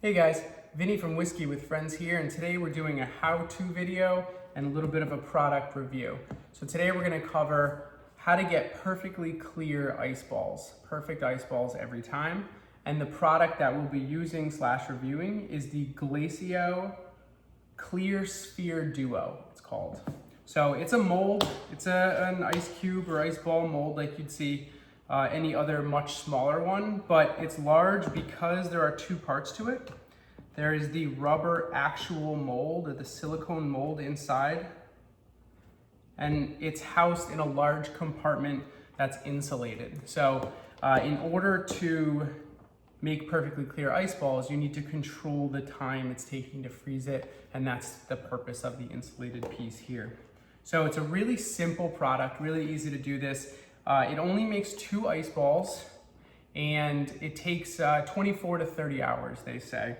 Hey guys, Vinny from Whiskey with Friends here, and today we're doing a how-to video and a little bit of a product review. So today we're going to cover how to get perfectly clear ice balls, perfect ice balls every time. And the product that we'll be using / reviewing is the Glacio Clear Sphere Duo, it's called. So it's a mold, it's an ice cube or ice ball mold like you'd see any other much smaller one, but it's large because there are two parts to it. There is the rubber actual mold or the silicone mold inside, and it's housed in a large compartment that's insulated. So in order to make perfectly clear ice balls, you need to control the time it's taking to freeze it, and that's the purpose of the insulated piece here. So it's a really simple product, really easy to do this. It only makes 2 ice balls, and it takes 24 to 30 hours, they say.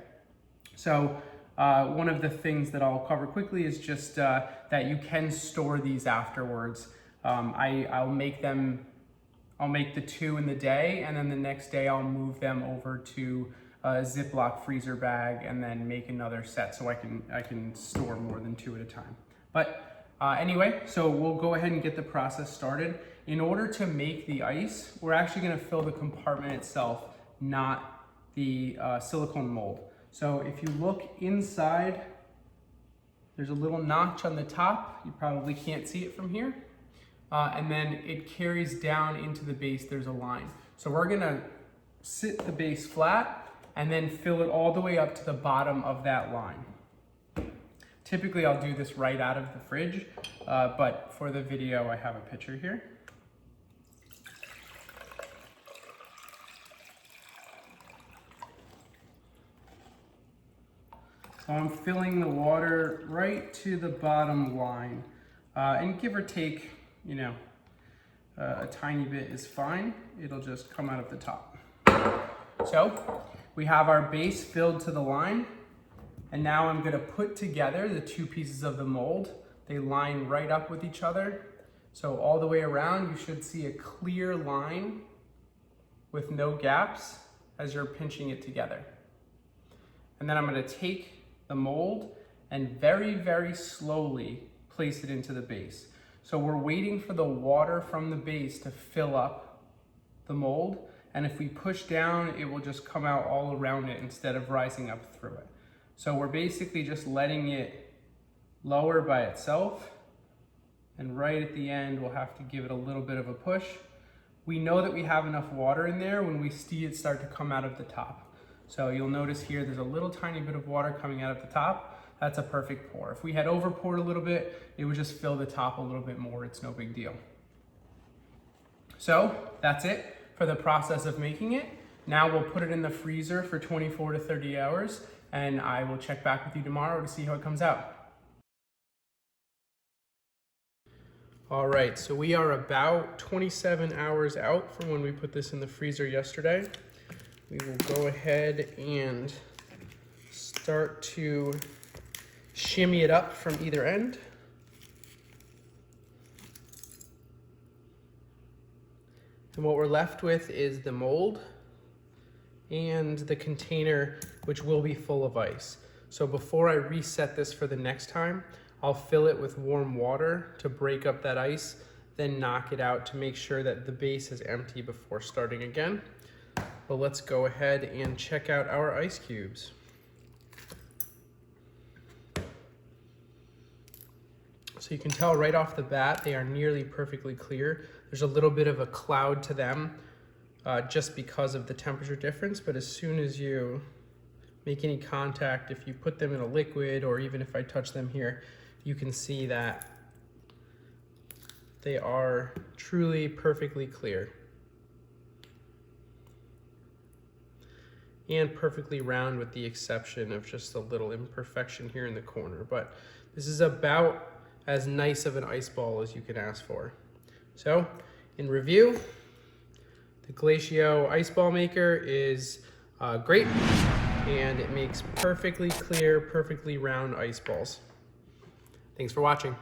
So one of the things that I'll cover quickly is just that you can store these afterwards. I'll make the 2 in the day, and then the next day I'll move them over to a Ziploc freezer bag and then make another set so I can store more than 2 at a time. But anyway, so we'll go ahead and get the process started. In order to make the ice, we're actually gonna fill the compartment itself, not the silicone mold. So if you look inside, there's a little notch on the top. You probably can't see it from here. And then it carries down into the base, there's a line. So we're gonna sit the base flat and then fill it all the way up to the bottom of that line. Typically I'll do this right out of the fridge, but for the video I have a picture here. So I'm filling the water right to the bottom line, and give or take, a tiny bit is fine. It'll just come out of the top. So we have our base filled to the line, and now I'm gonna put together the 2 pieces of the mold. They line right up with each other. So all the way around, you should see a clear line with no gaps as you're pinching it together. And then I'm gonna take the mold and very, very slowly place it into the base. So we're waiting for the water from the base to fill up the mold, and if we push down, it will just come out all around it instead of rising up through it. So we're basically just letting it lower by itself, and right at the end, we'll have to give it a little bit of a push. We know that we have enough water in there when we see it start to come out of the top. So you'll notice here, there's a little tiny bit of water coming out of the top. That's a perfect pour. If we had over poured a little bit, it would just fill the top a little bit more. It's no big deal. So that's it for the process of making it. Now we'll put it in the freezer for 24 to 30 hours, and I will check back with you tomorrow to see how it comes out. All right, so we are about 27 hours out from when we put this in the freezer yesterday. We will go ahead and start to shimmy it up from either end. And what we're left with is the mold and the container, which will be full of ice. So before I reset this for the next time, I'll fill it with warm water to break up that ice, then knock it out to make sure that the base is empty before starting again. Well, let's go ahead and check out our ice cubes. So you can tell right off the bat, they are nearly perfectly clear. There's a little bit of a cloud to them just because of the temperature difference, but as soon as you make any contact, if you put them in a liquid or even if I touch them here, you can see that they are truly perfectly clear. And perfectly round with the exception of just a little imperfection here in the corner. But this is about as nice of an ice ball as you can ask for. So, in review, the Glacio ice ball maker is great, and it makes perfectly clear, perfectly round ice balls. Thanks for watching.